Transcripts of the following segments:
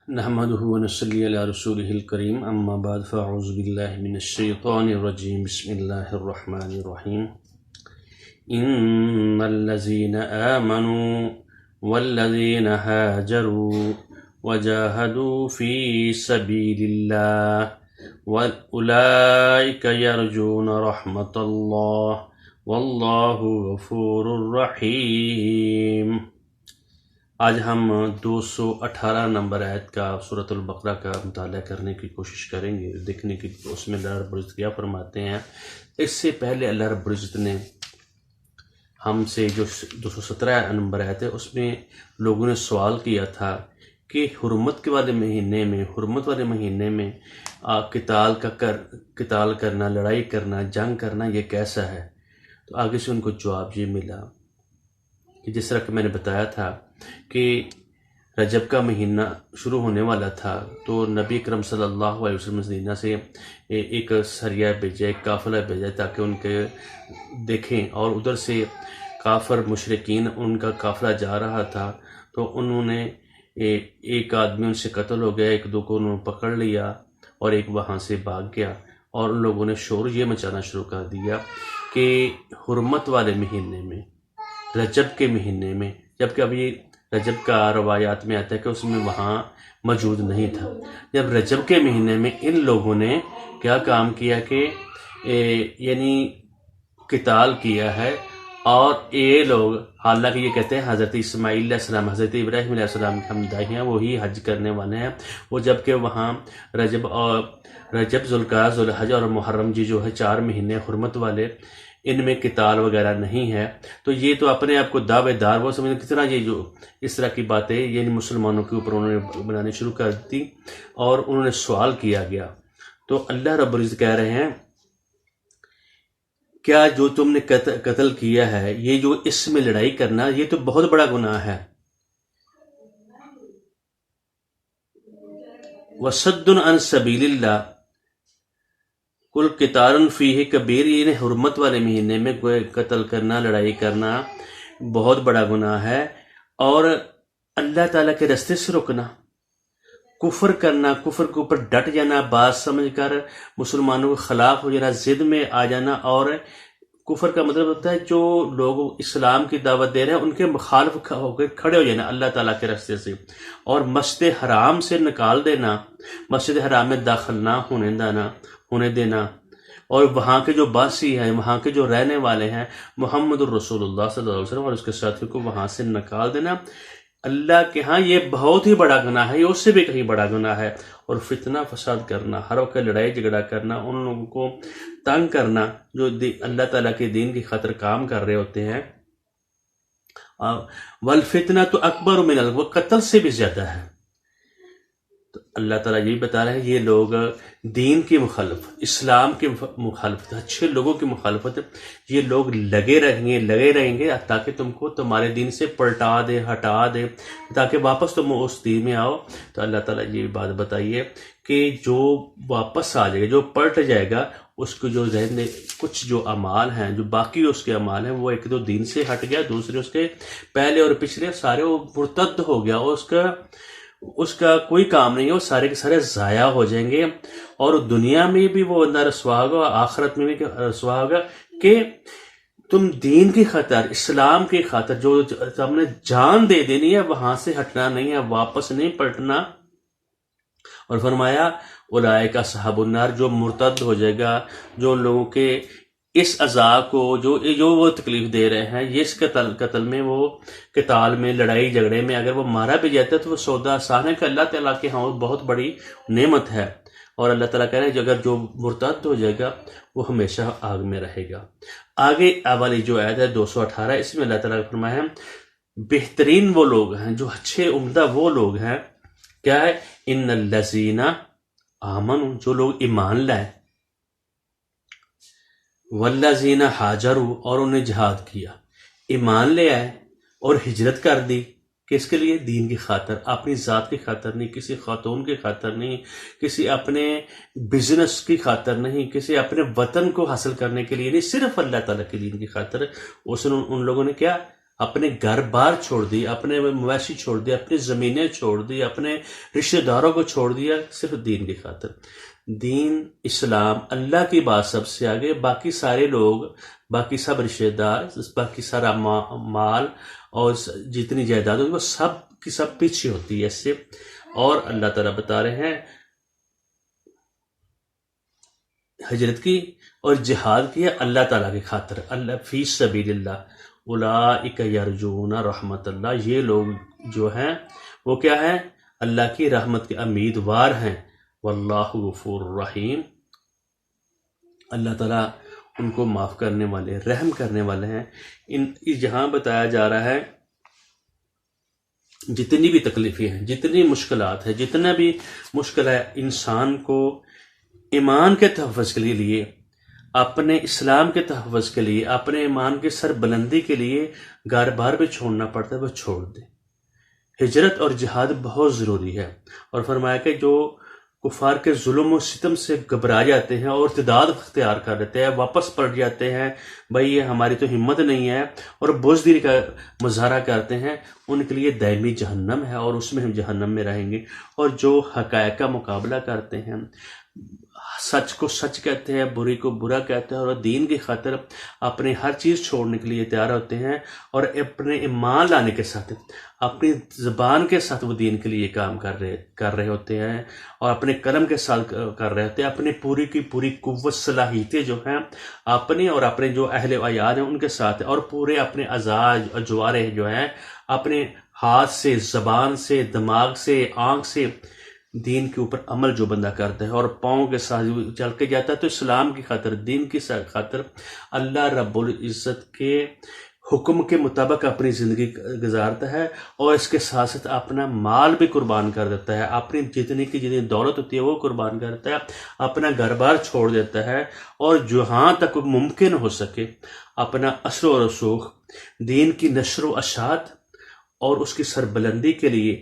نحمده ونصلي على رسوله الكريم اما بعد فاعوذ بالله من الشيطان الرجيم بسم الله الرحمن الرحيم ان الذين آمنوا والذين هاجروا وجاهدوا في سبيل الله واولئك يرجون رحمة الله والله غفور رحيم۔ آج ہم 218 نمبر آیت کا سورۃ البقرہ کا مطالعہ کرنے کی کوشش کریں گے، دیکھنے کی اس میں اللہ رب العزت کیا فرماتے ہیں۔ اس سے پہلے اللہ رب العزت نے ہم سے جو 217 نمبر آیت ہے اس میں لوگوں نے سوال کیا تھا کہ حرمت والے مہینے میں قتال کرنا، لڑائی کرنا، جنگ کرنا یہ کیسا ہے؟ تو آگے سے ان کو جواب یہ ملا کہ جس طرح کہ میں نے بتایا تھا کہ رجب کا مہینہ شروع ہونے والا تھا تو نبی اکرم صلی اللہ علیہ وسلم مدینہ سے ایک سریہ بھیجا، ایک قافلہ بھیجا تاکہ ان کے دیکھیں، اور ادھر سے کافر مشرکین ان کا قافلہ جا رہا تھا تو انہوں نے ایک آدمی ان سے قتل ہو گیا، ایک دو کو انہوں نے پکڑ لیا اور ایک وہاں سے بھاگ گیا، اور ان لوگوں نے شور یہ مچانا شروع کر دیا کہ حرمت والے مہینے میں، رجب کے مہینے میں، جبکہ ابھی رجب کا روایات میں آتا ہے کہ اس میں وہاں موجود نہیں تھا۔ جب رجب کے مہینے میں ان لوگوں نے کیا کام کیا کہ یعنی قتال کیا ہے، اور یہ لوگ حالانکہ یہ کہتے ہیں حضرت اسماعیل علیہ السلام، حضرت ابراہیم علیہ السلام کے ہم دائی ہیں، وہی حج کرنے والے ہیں، وہ جبکہ وہاں رجب، ذوالقعدہ، ذوالحج اور محرم جی جو ہے 4 مہینے حرمت والے، ان میں قتال وغیرہ نہیں ہے، تو یہ تو اپنے آپ کو دعوے دار وہ سمجھیں کس طرح یہ جو اس طرح کی باتیں یعنی مسلمانوں کے اوپر انہوں نے بنانی شروع کر دی، اور انہوں نے سوال کیا گیا۔ تو اللہ رب العزت کہہ رہے ہیں کیا جو تم نے قتل کیا ہے، یہ جو اس میں لڑائی کرنا، یہ تو بہت بڑا گناہ ہے۔ وَصَدٌّ عَن سَبِيلِ اللَّهِ کل قتال فیہ کبیر، یعنی حرمت والے مہینے میں قتل کرنا، لڑائی کرنا بہت بڑا گناہ ہے، اور اللہ تعالیٰ کے راستے سے رکنا، کفر کرنا، کفر کے اوپر ڈٹ جانا، بات سمجھ کر مسلمانوں کے خلاف ہو جانا، ضد میں آ جانا، اور کفر کا مطلب ہوتا ہے جو لوگ اسلام کی دعوت دے رہے ہیں ان کے مخالف ہو کے کھڑے ہو جانا اللہ تعالیٰ کے راستے سے، اور مسجد حرام سے نکال دینا، مسجد حرام میں داخل نہ ہونے دینا، اور وہاں کے جو باسی ہیں، وہاں کے جو رہنے والے ہیں محمد الرسول اللہ صلی اللہ علیہ وسلم اور اس کے ساتھیوں کو وہاں سے نکال دینا، اللہ کے ہاں یہ بہت ہی بڑا گناہ ہے، یہ اس سے بھی کہیں بڑا گناہ ہے۔ اور فتنہ فساد کرنا، ہر وقت لڑائی جھگڑا کرنا، ان لوگوں کو تنگ کرنا جو اللہ تعالیٰ کے دین کی خاطر کام کر رہے ہوتے ہیں، والفتنہ تو اکبر من وہ قتل سے بھی زیادہ ہے۔ تو اللہ تعالیٰ یہی بتا رہے ہیں یہ لوگ دین کی مخالفت، اسلام کی مخالفت، اچھے لوگوں کی مخالفت، یہ لوگ لگے رہیں گے تاکہ تم کو تمہارے دین سے پلٹا دے، ہٹا دے، تاکہ واپس تم اس دین میں آؤ۔ تو اللہ تعالیٰ یہ بات بتائیے کہ جو واپس آ جائے گا، جو پلٹ جائے گا، اس کو جو ذہن کچھ جو اعمال ہیں، جو باقی اس کے اعمال ہیں، وہ ایک دو دین سے ہٹ گیا، دوسرے اس کے پہلے اور پچھلے سارے وہ مرتد ہو گیا، اس کا کوئی کام نہیں ہے، وہ سارے کے سارے ضائع ہو جائیں گے، اور دنیا میں بھی وہ بندہ رسوا ہوگا، آخرت میں بھی رسوا ہوگا کہ تم دین کی خاطر، اسلام کی خاطر جو تم نے جان دے دینی ہے، وہاں سے ہٹنا نہیں ہے، واپس نہیں پلٹنا۔ اور فرمایا اولئک اصحاب النار، جو مرتد ہو جائے گا، جو ان لوگوں کے اس عذاب کو جو وہ تکلیف دے رہے ہیں، یہ اس قتل میں، وہ قتال میں، لڑائی جھگڑے میں اگر وہ مارا بھی جاتا ہے تو وہ سودا آسان ہے کہ اللہ تعالیٰ کے ہاں بہت بڑی نعمت ہے، اور اللہ تعالیٰ کہہ رہے ہیں اگر جو مرتد ہو جائے گا وہ ہمیشہ آگ میں رہے گا۔ آگے والی جو آیت ہے 218، اس میں اللہ تعالیٰ نے فرمایا بہترین وہ لوگ ہیں، جو اچھے عمدہ وہ لوگ ہیں، کیا ہے؟ ان الذین آمنوا، جو لوگ ایمان لائے، والذین ہاجروا، اور انہیں جہاد کیا، ایمان لے آئے اور ہجرت کر دی، کس کے لیے؟ دین کی خاطر، اپنی ذات کی خاطر نہیں، کسی خاتون کی خاطر نہیں، کسی اپنے بزنس کی خاطر نہیں، کسی اپنے وطن کو حاصل کرنے کے لیے نہیں، صرف اللہ تعالیٰ کے دین کی خاطر ان لوگوں نے کیا؟ اپنے گھر بار چھوڑ دی، اپنے مویشی چھوڑ دی، اپنی زمینیں چھوڑ دی، اپنے رشتہ داروں کو چھوڑ دیا صرف دین کی خاطر۔ دین اسلام اللہ کی بات سب سے آگے، باقی سارے لوگ، باقی سب رشتہ دار، باقی سارا مال اور جتنی جائیداد وہ سب کی سب پیچھے ہوتی ہے اس سے۔ اور اللہ تعالیٰ بتا رہے ہیں ہجرت کی اور جہاد کی ہے اللہ تعالیٰ کی خاطر، اللہ فی سبیل اللہ، اولئک یرجون رحمت اللہ، یہ لوگ جو ہیں وہ کیا ہیں؟ اللہ کی رحمت کے امیدوار ہیں۔ واللہ غفور الرحیم، اللہ تعالیٰ ان کو معاف کرنے والے، رحم کرنے والے ہیں۔ جہاں بتایا جا رہا ہے جتنی بھی تکلیفیں ہیں، جتنی مشکلات ہیں، جتنا بھی مشکل ہے، انسان کو ایمان کے تحفظ کے لیے، اپنے اسلام کے تحفظ کے لیے، اپنے ایمان کی سربلندی کے لیے گھر بار بھی چھوڑنا پڑتا ہے، وہ چھوڑ دے۔ ہجرت اور جہاد بہت ضروری ہے۔ اور فرمایا کہ جو کفار کے ظلم و ستم سے گھبرا جاتے ہیں اور ارتداد اختیار کر لیتے ہیں، واپس پلٹ جاتے ہیں، بھائی یہ ہماری تو ہمت نہیں ہے، اور بزدلی کا مظاہرہ کرتے ہیں، ان کے لیے دائمی جہنم ہے اور اس میں ہم جہنم میں رہیں گے۔ اور جو حقائق کا مقابلہ کرتے ہیں، سچ کو سچ کہتے ہیں، بری کو برا کہتے ہیں، اور دین کی خاطر اپنی ہر چیز چھوڑنے کے لیے تیار ہوتے ہیں، اور اپنے ایمان لانے کے ساتھ، اپنی زبان کے ساتھ وہ دین کے لیے کام کر رہے ہوتے ہیں، اور اپنے قلم کے ساتھ کر رہے ہوتے ہیں، اپنی پوری کی پوری قوت صلاحیتیں جو ہیں اپنی اور اپنے جو اہل و عیال ہیں ان کے ساتھ، اور پورے اپنے اعضاء اور جوارح جو ہیں اپنے ہاتھ سے، زبان سے، دماغ سے، آنکھ سے دین کے اوپر عمل جو بندہ کرتا ہے، اور پاؤں کے ساتھ چل کے جاتا ہے، تو اسلام کی خاطر، دین کی خاطر اللہ رب العزت کے حکم کے مطابق اپنی زندگی گزارتا ہے، اور اس کے ساتھ ساتھ اپنا مال بھی قربان کر دیتا ہے، اپنی جتنی دولت ہوتی ہے وہ قربان کرتا ہے، اپنا گھر بار چھوڑ دیتا ہے، اور جہاں تک ممکن ہو سکے اپنا اثر و رسوخ دین کی نشر و اشاعت اور اس کی سربلندی کے لیے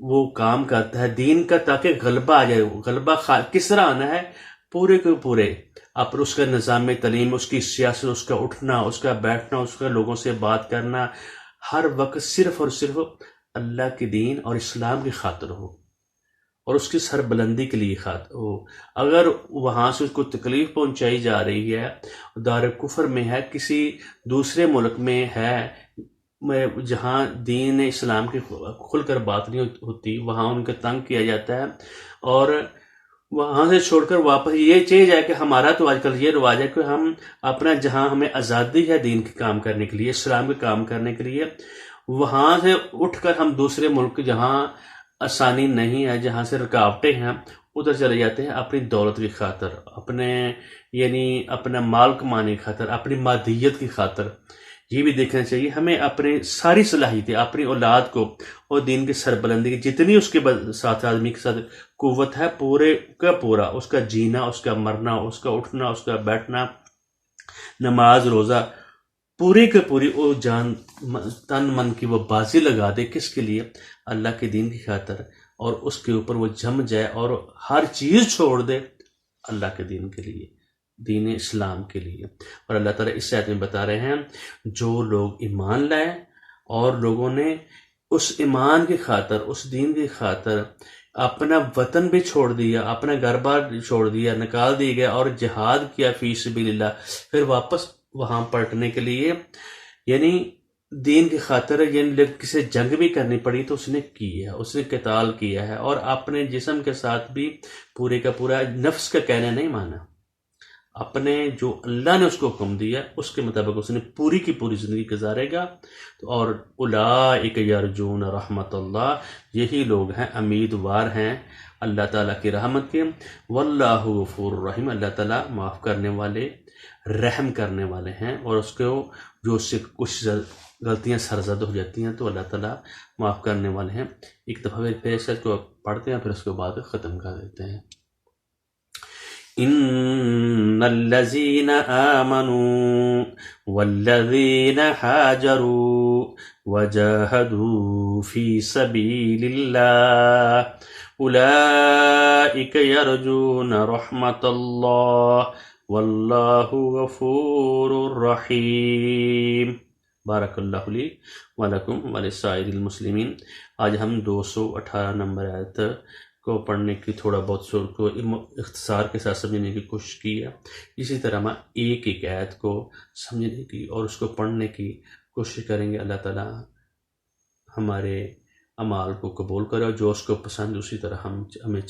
وہ کام کرتا ہے دین کا، تاکہ غلبہ آ جائے۔ غلبہ کس طرح آنا ہے؟ پورے کے پورے اپنے اس کا نظام تعلیم، اس کی سیاست، اس کا اٹھنا، اس کا بیٹھنا، اس کا لوگوں سے بات کرنا، ہر وقت صرف اور صرف اللہ کے دین اور اسلام کی خاطر ہو، اور اس کی سربلندی کے لیے خاطر ہو۔ اگر وہاں سے اس کو تکلیف پہنچائی جا رہی ہے، دار کفر میں ہے، کسی دوسرے ملک میں ہے جہاں دین اسلام کی کھل کر بات نہیں ہوتی، وہاں ان کا تنگ کیا جاتا ہے، اور وہاں سے چھوڑ کر واپس یہ چیز ہے کہ ہمارا تو آج کل یہ رواج ہے کہ ہم اپنا، جہاں ہمیں آزادی ہے دین کے کام کرنے کے لیے، اسلام کے کام کرنے کے لیے، وہاں سے اٹھ کر ہم دوسرے ملک جہاں آسانی نہیں ہے، جہاں سے رکاوٹیں ہیں، ادھر چلے جاتے ہیں اپنی دولت کی خاطر، اپنا مال کمانے کی خاطر، اپنی مادیت کی خاطر۔ یہ بھی دیکھنا چاہیے ہمیں اپنے ساری صلاحیتیں، اپنی اولاد کو اور دین کی سربلندی کی جتنی اس کے ساتھ آدمی کے ساتھ قوت ہے، پورے کا پورا اس کا جینا، اس کا مرنا، اس کا اٹھنا، اس کا بیٹھنا، نماز روزہ، پوری کے پوری وہ جان تن من کی وہ بازی لگا دے، کس کے لیے؟ اللہ کے دین کی خاطر، اور اس کے اوپر وہ جم جائے اور ہر چیز چھوڑ دے اللہ کے دین کے لیے، دین اسلام کے لیے۔ اور اللہ تعالیٰ اس آیت میں بتا رہے ہیں جو لوگ ایمان لائے اور لوگوں نے اس ایمان کی خاطر، اس دین کی خاطر اپنا وطن بھی چھوڑ دیا، اپنا گھر بار چھوڑ دیا، نکال دیا گیا، اور جہاد کیا فی سبیل اللہ، پھر واپس وہاں پلٹنے کے لیے، یعنی دین کی خاطر، یعنی کسی جنگ بھی کرنی پڑی تو اس نے کی ہے، اس نے قتال کیا ہے، اور اپنے جسم کے ساتھ بھی پورے کا پورا نفس کا کہنا نہیں مانا، اپنے جو اللہ نے اس کو حکم دیا اس کے مطابق اس نے پوری کی پوری زندگی گزارے گا۔ اور اولئک یرجون رحمت اللہ، یہی لوگ ہیں امیدوار ہیں اللہ تعالیٰ کی رحمت کے۔ واللہ غفور الرحیم، اللہ تعالیٰ معاف کرنے والے، رحم کرنے والے ہیں، اور اس کو جو اس سے کچھ غلطیاں سرزد ہو جاتی ہیں تو اللہ تعالیٰ معاف کرنے والے ہیں۔ ایک دفعہ پھر اس کو پڑھتے ہیں، پھر اس کے بعد ختم کر دیتے ہیں۔ ان الذين آمنوا والذين هاجروا وجاهدوا في سبيل الله اولئك يرجون رحمة الله والله غفور رحيم۔ بارک اللہ لی ولکم ولسائر المسلمین۔ آج ہم 218 نمبر آیت کو پڑھنے کی تھوڑا بہت سر کو اختصار کے ساتھ سمجھنے کی کوشش کی ہے۔ اسی طرح ہم ایک ایک آیت کو سمجھنے کی اور اس کو پڑھنے کی کوشش کریں گے۔ اللہ تعالیٰ ہمارے اعمال کو قبول کرے اور جو اس کو پسند اسی طرح ہمیں